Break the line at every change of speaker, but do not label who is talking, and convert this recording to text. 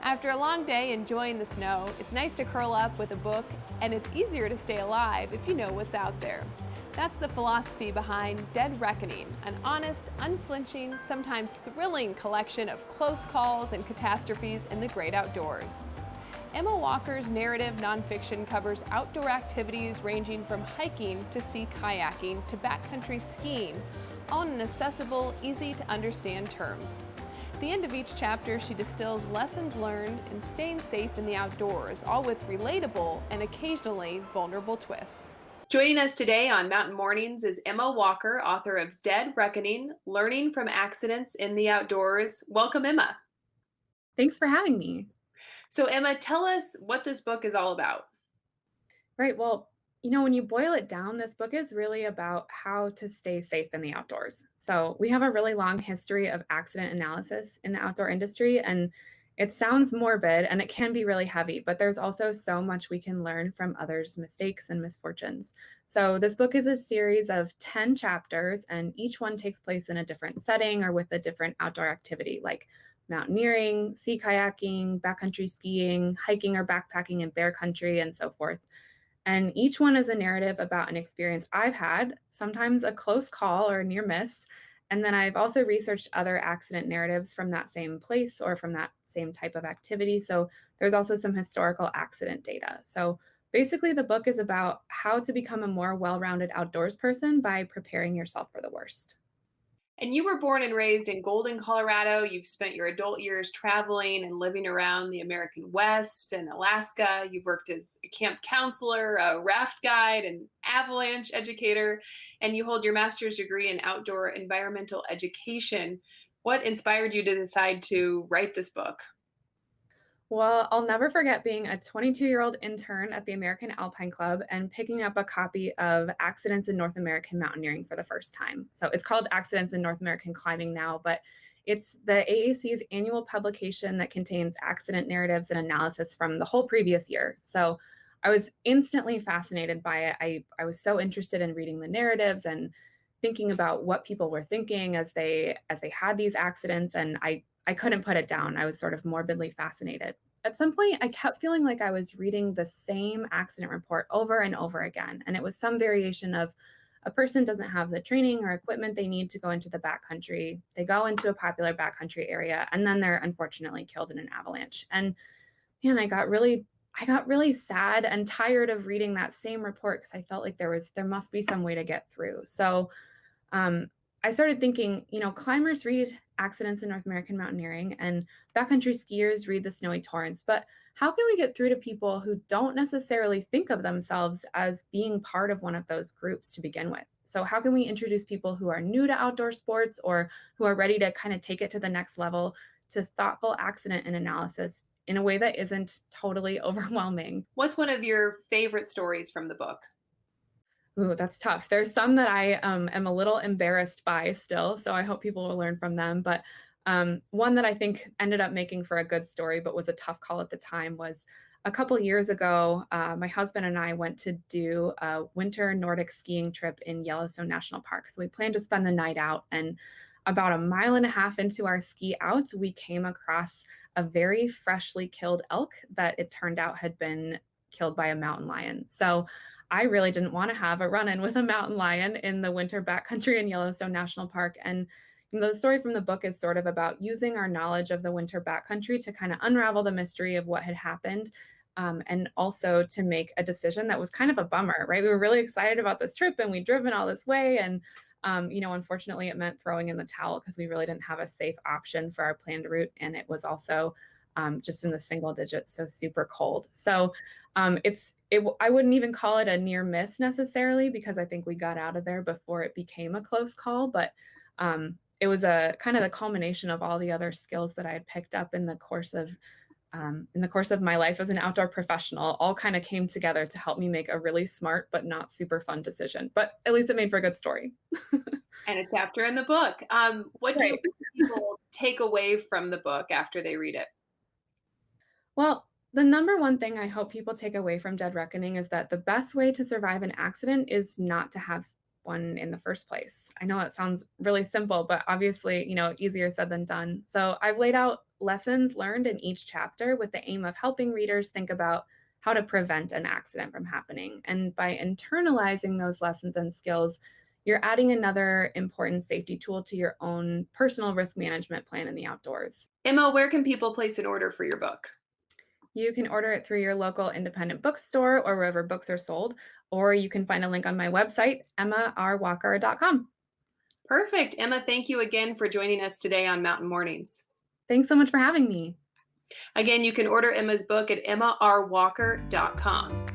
After a long day enjoying the snow, it's nice to curl up with a book, and it's easier to stay alive if you know what's out there. That's the philosophy behind Dead Reckoning, an honest, unflinching, sometimes thrilling collection of close calls and catastrophes in the great outdoors. Emma Walker's narrative nonfiction covers outdoor activities ranging from hiking to sea kayaking to backcountry skiing, all in accessible, easy to understand terms. At the end of each chapter, she distills lessons learned in staying safe in the outdoors, all with relatable and occasionally vulnerable twists. Joining us today on Mountain Mornings is Emma Walker, author of Dead Reckoning, Learning from Accidents in the Outdoors. Welcome, Emma.
Thanks for having me.
So, Emma, tell us what this book is all about.
Right. Well, when you boil it down, this book is really about how to stay safe in the outdoors. So, we have a really long history of accident analysis in the outdoor industry, and it sounds morbid and it can be really heavy, but there's also so much we can learn from others' mistakes and misfortunes. So, this book is a series of 10 chapters, and each one takes place in a different setting or with a different outdoor activity like mountaineering, sea kayaking, backcountry skiing, hiking or backpacking in bear country, and so forth. And each one is a narrative about an experience I've had, sometimes a close call or near miss. And then I've also researched other accident narratives from that same place or from that same type of activity. So there's also some historical accident data. So basically, the book is about how to become a more well rounded outdoors person by preparing yourself for the worst.
And you were born and raised in Golden, Colorado. You've spent your adult years traveling and living around the American West and Alaska. You've worked as a camp counselor, a raft guide, an avalanche educator, and you hold your master's degree in outdoor environmental education. What inspired you to decide to write this book?
Well, I'll never forget being a 22-year-old intern at the American Alpine Club and picking up a copy of Accidents in North American Mountaineering for the first time. So it's called Accidents in North American Climbing now, but it's the AAC's annual publication that contains accident narratives and analysis from the whole previous year. So I was instantly fascinated by it. I was so interested in reading the narratives and thinking about what people were thinking as they had these accidents, and I couldn't put it down. I was sort of morbidly fascinated. At some point, I kept feeling like I was reading the same accident report over and over again. And it was some variation of a person doesn't have the training or equipment they need to go into the backcountry. They go into a popular backcountry area, and then they're unfortunately killed in an avalanche. And man, I got really sad and tired of reading that same report because I felt like there must be some way to get through. So um, I started thinking, climbers read accidents in North American mountaineering and backcountry skiers read the snowy torrents, but how can we get through to people who don't necessarily think of themselves as being part of one of those groups to begin with? So how can we introduce people who are new to outdoor sports or who are ready to kind of take it to the next level to thoughtful accident and analysis in a way that isn't totally overwhelming?
What's one of your favorite stories from the book?
Ooh, that's tough. There's some that I am a little embarrassed by still, so I hope people will learn from them. But one that I think ended up making for a good story, but was a tough call at the time, was a couple years ago. My husband and I went to do a winter Nordic skiing trip in Yellowstone National Park. So we planned to spend the night out, and about a mile and a half into our ski out, we came across a very freshly killed elk that it turned out had been killed by a mountain lion. So I really didn't want to have a run in with a mountain lion in the winter backcountry in Yellowstone National Park. And the story from the book is sort of about using our knowledge of the winter backcountry to kind of unravel the mystery of what had happened. And also to make a decision that was kind of a bummer, right? We were really excited about this trip and we'd driven all this way. And, unfortunately, it meant throwing in the towel because we really didn't have a safe option for our planned route. And it was also just in the single digits, so super cold. So I wouldn't even call it a near miss necessarily because I think we got out of there before it became a close call. But it was a kind of the culmination of all the other skills that I had picked up in the course of my life as an outdoor professional, all kind of came together to help me make a really smart but not super fun decision. But at least it made for a good story.
And a chapter in the book. What do
Right.
people take away from the book after they read it?
Well, the number one thing I hope people take away from Dead Reckoning is that the best way to survive an accident is not to have one in the first place. I know that sounds really simple, but obviously, easier said than done. So I've laid out lessons learned in each chapter with the aim of helping readers think about how to prevent an accident from happening. And by internalizing those lessons and skills, you're adding another important safety tool to your own personal risk management plan in the outdoors.
Emma, where can people place an order for your book?
You can order it through your local independent bookstore or wherever books are sold, or you can find a link on my website, emmarwalker.com.
Perfect. Emma, thank you again for joining us today on Mountain Mornings.
Thanks so much for having me.
Again, you can order Emma's book at emmarwalker.com.